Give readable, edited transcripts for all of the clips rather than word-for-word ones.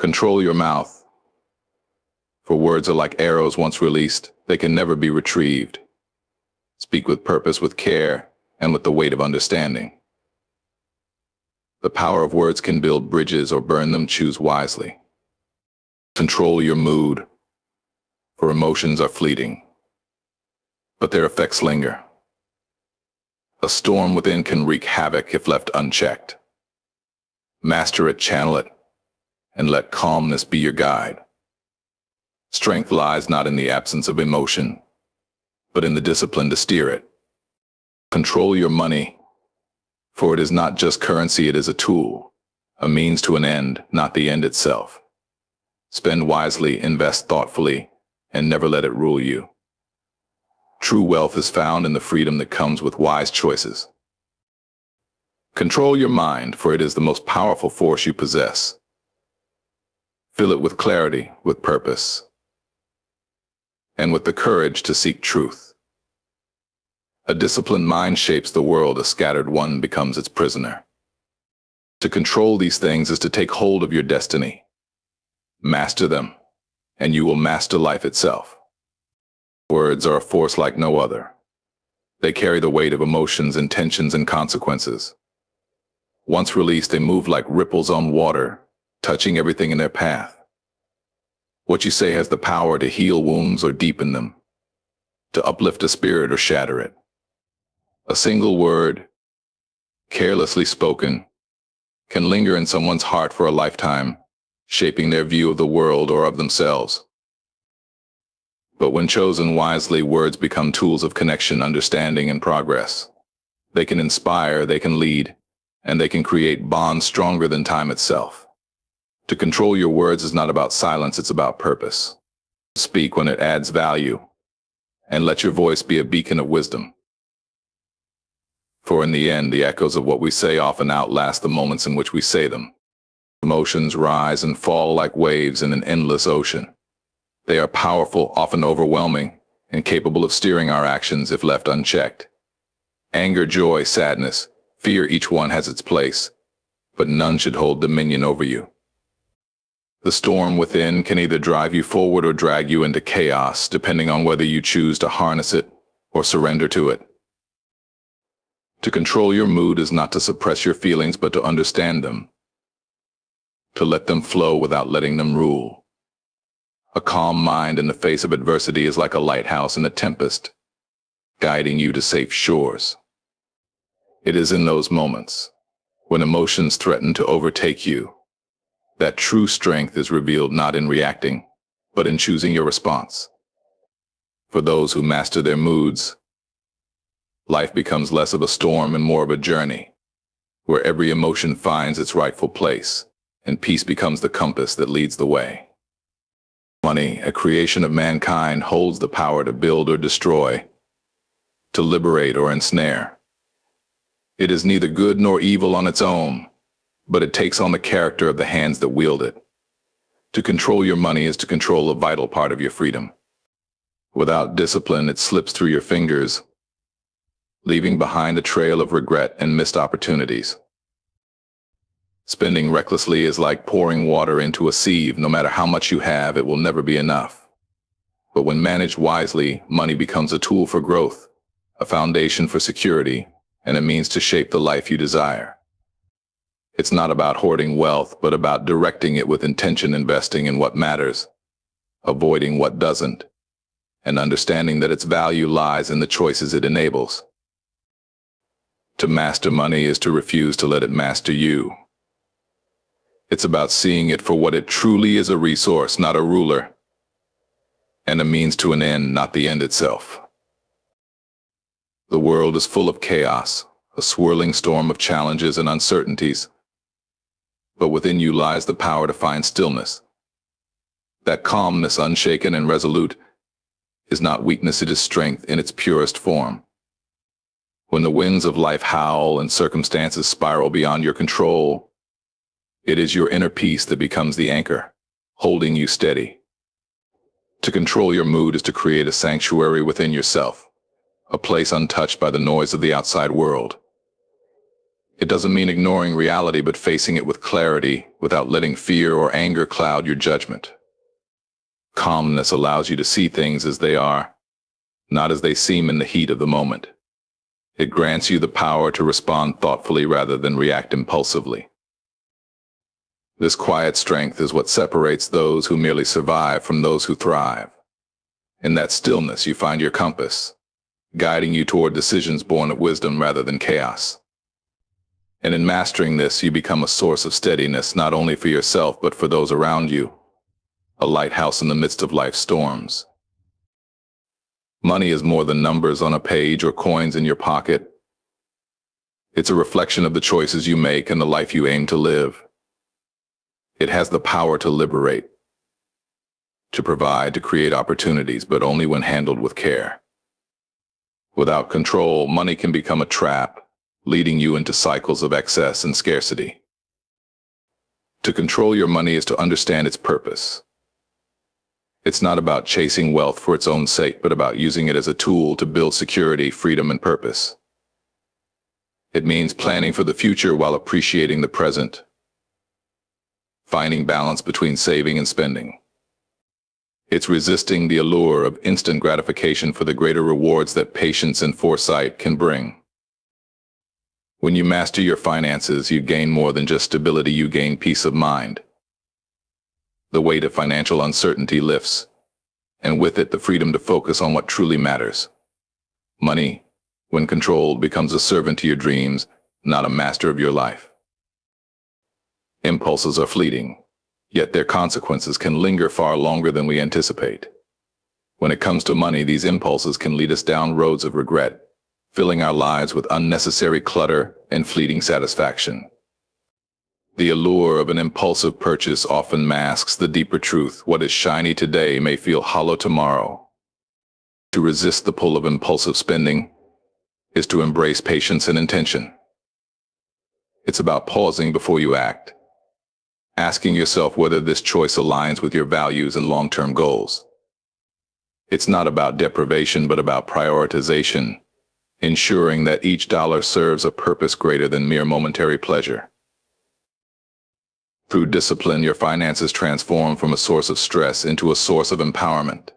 Control your mouth, for words are like arrows once released, they can never be retrieved. Speak with purpose, with care, and with the weight of understanding. The power of words can build bridges or burn them. Choose wisely. Control your mood, for emotions are fleeting, but their effects linger. A storm within can wreak havoc if left unchecked. Master it, channel it, and let calmness be your guide. Strength lies not in the absence of emotion, but in the discipline to steer it. Control your money, for it is not just currency, it is a tool, a means to an end, not the end itself. Spend wisely, invest thoughtfully, and never let it rule you. True wealth is found in the freedom that comes with wise choices. Control your mind, for it is the most powerful force you possess. Fill it with clarity, with purpose, and with the courage to seek truth. A disciplined mind shapes the world, a scattered one becomes its prisoner. To control these things is to take hold of your destiny. Master them, and you will master life itself. Words are a force like no other. They carry the weight of emotions, intentions, and consequences. Once released, they move like ripples on water, touching everything in their path. What you say has the power to heal wounds or deepen them, to uplift a spirit or shatter it. A single word, carelessly spoken, can linger in someone's heart for a lifetime, shaping their view of the world or of themselves. But when chosen wisely, words become tools of connection, understanding, and progress. They can inspire, they can lead, and they can create bonds stronger than time itself. To control your words is not about silence, it's about purpose. Speak when it adds value, and let your voice be a beacon of wisdom. For in the end, the echoes of what we say often outlast the moments in which we say them. Emotions rise and fall like waves in an endless ocean. They are powerful, often overwhelming, and capable of steering our actions if left unchecked. Anger, joy, sadness, fear, each one has its place, but none should hold dominion over you. The storm within can either drive you forward or drag you into chaos, depending on whether you choose to harness it or surrender to it. To control your mood is not to suppress your feelings, but to understand them, to let them flow without letting them rule. A calm mind in the face of adversity is like a lighthouse in a tempest, guiding you to safe shores. It is in those moments, when emotions threaten to overtake you, that true strength is revealed, not in reacting, but in choosing your response. For those who master their moods, life becomes less of a storm and more of a journey, where every emotion finds its rightful place, and peace becomes the compass that leads the way. Money, a creation of mankind, holds the power to build or destroy, to liberate or ensnare. It is neither good nor evil on its own, but it takes on the character of the hands that wield it. To control your money is to control a vital part of your freedom. Without discipline, it slips through your fingers, leaving behind a trail of regret and missed opportunities. Spending recklessly is like pouring water into a sieve. No matter how much you have, it will never be enough. But when managed wisely, money becomes a tool for growth, a foundation for security, and a means to shape the life you desire. It's not about hoarding wealth, but about directing it with intention, investing in what matters, avoiding what doesn't, and understanding that its value lies in the choices it enables. To master money is to refuse to let it master you. It's about seeing it for what it truly is, a resource, not a ruler, and a means to an end, not the end itself. The world is full of chaos, a swirling storm of challenges and uncertainties. But within you lies the power to find stillness. That calmness, unshaken and resolute, is not weakness, it is strength in its purest form. When the winds of life howl and circumstances spiral beyond your control, it is your inner peace that becomes the anchor, holding you steady. To control your mood is to create a sanctuary within yourself, a place untouched by the noise of the outside world. It doesn't mean ignoring reality, but facing it with clarity without letting fear or anger cloud your judgment. Calmness allows you to see things as they are, not as they seem in the heat of the moment. It grants you the power to respond thoughtfully rather than react impulsively. This quiet strength is what separates those who merely survive from those who thrive. In that stillness, you find your compass, guiding you toward decisions born of wisdom rather than chaos. And in mastering this, you become a source of steadiness not only for yourself but for those around you, a lighthouse in the midst of life's storms. Money is more than numbers on a page or coins in your pocket. It's a reflection of the choices you make and the life you aim to live. It has the power to liberate, to provide, to create opportunities, but only when handled with care. Without control, money can become a trap, leading you into cycles of excess and scarcity. To control your money is to understand its purpose. It's not about chasing wealth for its own sake, but about using it as a tool to build security, freedom, and purpose. It means planning for the future while appreciating the present, finding balance between saving and spending. It's resisting the allure of instant gratification for the greater rewards that patience and foresight can bring. When you master your finances, you gain more than just stability, you gain peace of mind. The weight of financial uncertainty lifts, and with it the freedom to focus on what truly matters. Money, when controlled, becomes a servant to your dreams, not a master of your life. Impulses are fleeting, yet their consequences can linger far longer than we anticipate. When it comes to money, these impulses can lead us down roads of regret, filling our lives with unnecessary clutter and fleeting satisfaction. The allure of an impulsive purchase often masks the deeper truth. What is shiny today may feel hollow tomorrow. To resist the pull of impulsive spending is to embrace patience and intention. It's about pausing before you act, asking yourself whether this choice aligns with your values and long-term goals. It's not about deprivation, but about prioritization, ensuring that each dollar serves a purpose greater than mere momentary pleasure. Through discipline, your finances transform from a source of stress into a source of empowerment.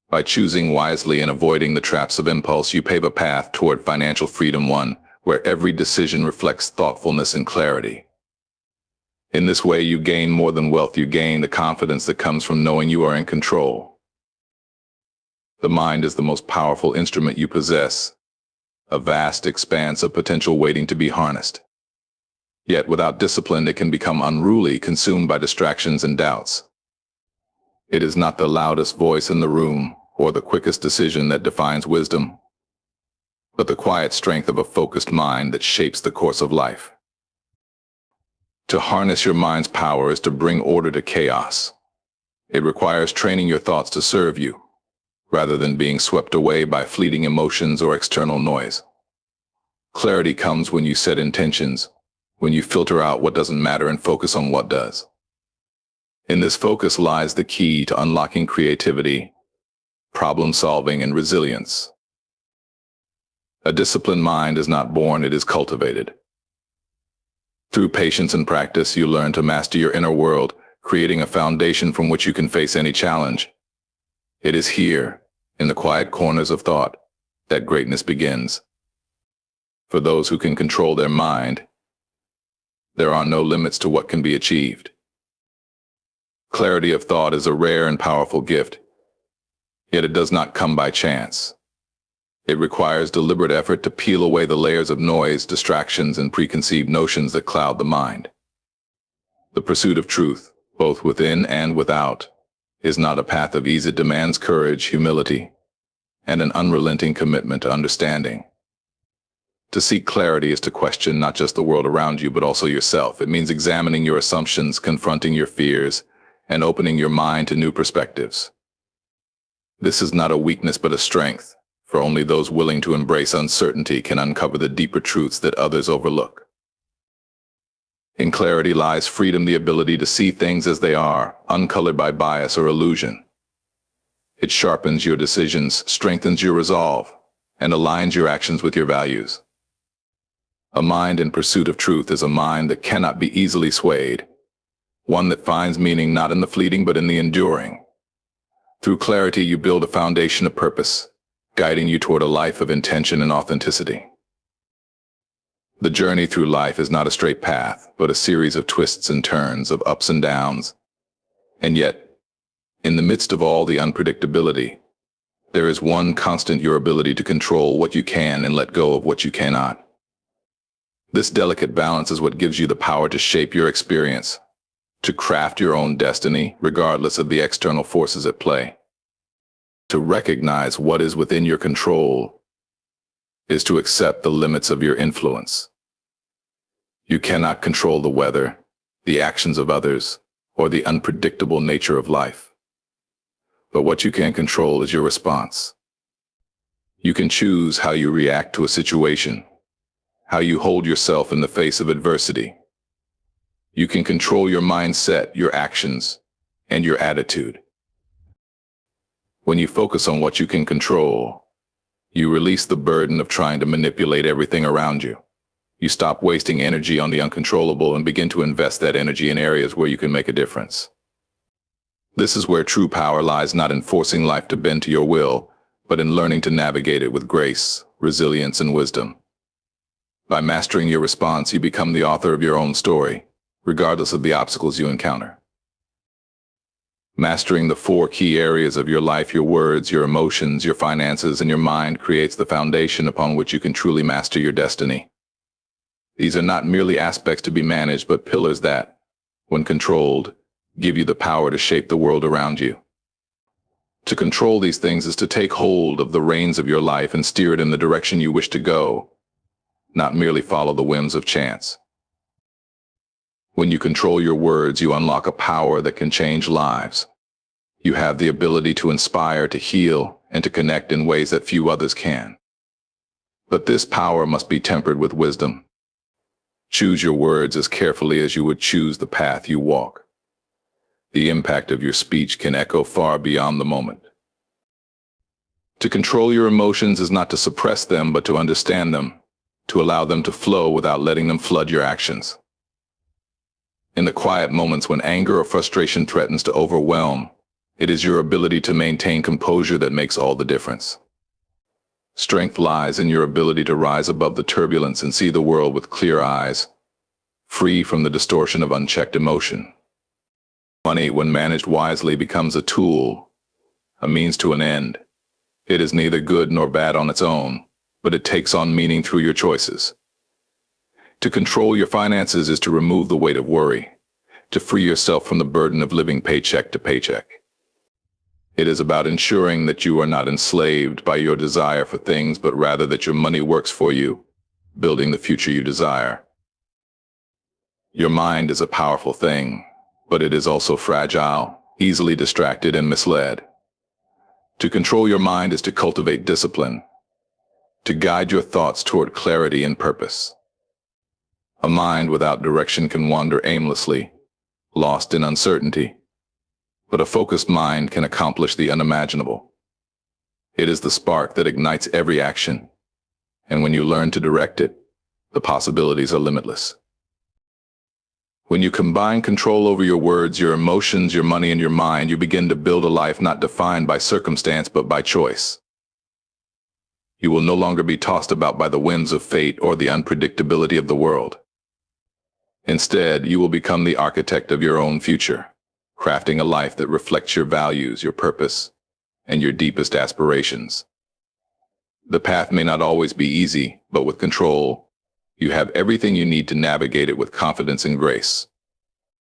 By choosing wisely and avoiding the traps of impulse, you pave a path toward financial freedom, one where every decision reflects thoughtfulness and clarity. In this way, you gain more than wealth, you gain the confidence that comes from knowing you are in control. The mind is the most powerful instrument you possess, a vast expanse of potential waiting to be harnessed. Yet without discipline, it can become unruly, consumed by distractions and doubts. It is not the loudest voice in the room or the quickest decision that defines wisdom, but the quiet strength of a focused mind that shapes the course of life. To harness your mind's power is to bring order to chaos. It requires training your thoughts to serve you, rather than being swept away by fleeting emotions or external noise. Clarity comes when you set intentions, when you filter out what doesn't matter and focus on what does. In this focus lies the key to unlocking creativity, problem solving, and resilience. A disciplined mind is not born, it is cultivated. Through patience and practice, you learn to master your inner world, creating a foundation from which you can face any challenge. It is here, in the quiet corners of thought, that greatness begins. For those who can control their mind, there are no limits to what can be achieved. Clarity of thought is a rare and powerful gift, yet it does not come by chance. It requires deliberate effort to peel away the layers of noise, distractions, and preconceived notions that cloud the mind. The pursuit of truth, both within and without, is not a path of ease. It demands courage, humility, and an unrelenting commitment to understanding. To seek clarity is to question not just the world around you, but also yourself. It means examining your assumptions, confronting your fears, and opening your mind to new perspectives. This is not a weakness, but a strength, for only those willing to embrace uncertainty can uncover the deeper truths that others overlook. In clarity lies freedom, the ability to see things as they are, uncolored by bias or illusion. It sharpens your decisions, strengthens your resolve, and aligns your actions with your values. A mind in pursuit of truth is a mind that cannot be easily swayed, one that finds meaning not in the fleeting but in the enduring. Through clarity, you build a foundation of purpose, guiding you toward a life of intention and authenticity. The journey through life is not a straight path, but a series of twists and turns, of ups and downs. And yet, in the midst of all the unpredictability, there is one constant: your ability to control what you can and let go of what you cannot. This delicate balance is what gives you the power to shape your experience, to craft your own destiny, regardless of the external forces at play. To recognize what is within your control is to accept the limits of your influence. You cannot control the weather, the actions of others, or the unpredictable nature of life. But what you can control is your response. You can choose how you react to a situation, how you hold yourself in the face of adversity. You can control your mindset, your actions, and your attitude. When you focus on what you can control, you release the burden of trying to manipulate everything around you. You stop wasting energy on the uncontrollable and begin to invest that energy in areas where you can make a difference. This is where true power lies, not in forcing life to bend to your will, but in learning to navigate it with grace, resilience, and wisdom. By mastering your response, you become the author of your own story, regardless of the obstacles you encounter. Mastering the 4 key areas of your life: your words, your emotions, your finances, and your mind, creates the foundation upon which you can truly master your destiny. These are not merely aspects to be managed, but pillars that, when controlled, give you the power to shape the world around you. To control these things is to take hold of the reins of your life and steer it in the direction you wish to go, not merely follow the whims of chance. When you control your words, you unlock a power that can change lives. You have the ability to inspire, to heal, and to connect in ways that few others can. But this power must be tempered with wisdom. Choose your words as carefully as you would choose the path you walk. The impact of your speech can echo far beyond the moment. To control your emotions is not to suppress them, but to understand them, to allow them to flow without letting them flood your actions. In the quiet moments when anger or frustration threatens to overwhelm, it is your ability to maintain composure that makes all the difference. Strength lies in your ability to rise above the turbulence and see the world with clear eyes, free from the distortion of unchecked emotion. Money, when managed wisely, becomes a tool, a means to an end. It is neither good nor bad on its own, but it takes on meaning through your choices. To control your finances is to remove the weight of worry, to free yourself from the burden of living paycheck to paycheck. It is about ensuring that you are not enslaved by your desire for things, but rather that your money works for you, building the future you desire. Your mind is a powerful thing, but it is also fragile, easily distracted and misled. To control your mind is to cultivate discipline, to guide your thoughts toward clarity and purpose. A mind without direction can wander aimlessly, lost in uncertainty. But a focused mind can accomplish the unimaginable. It is the spark that ignites every action, and when you learn to direct it, the possibilities are limitless. When you combine control over your words, your emotions, your money, and your mind, you begin to build a life not defined by circumstance but by choice. You will no longer be tossed about by the winds of fate or the unpredictability of the world. Instead, you will become the architect of your own future, crafting a life that reflects your values, your purpose, and your deepest aspirations. The path may not always be easy, but with control, you have everything you need to navigate it with confidence and grace.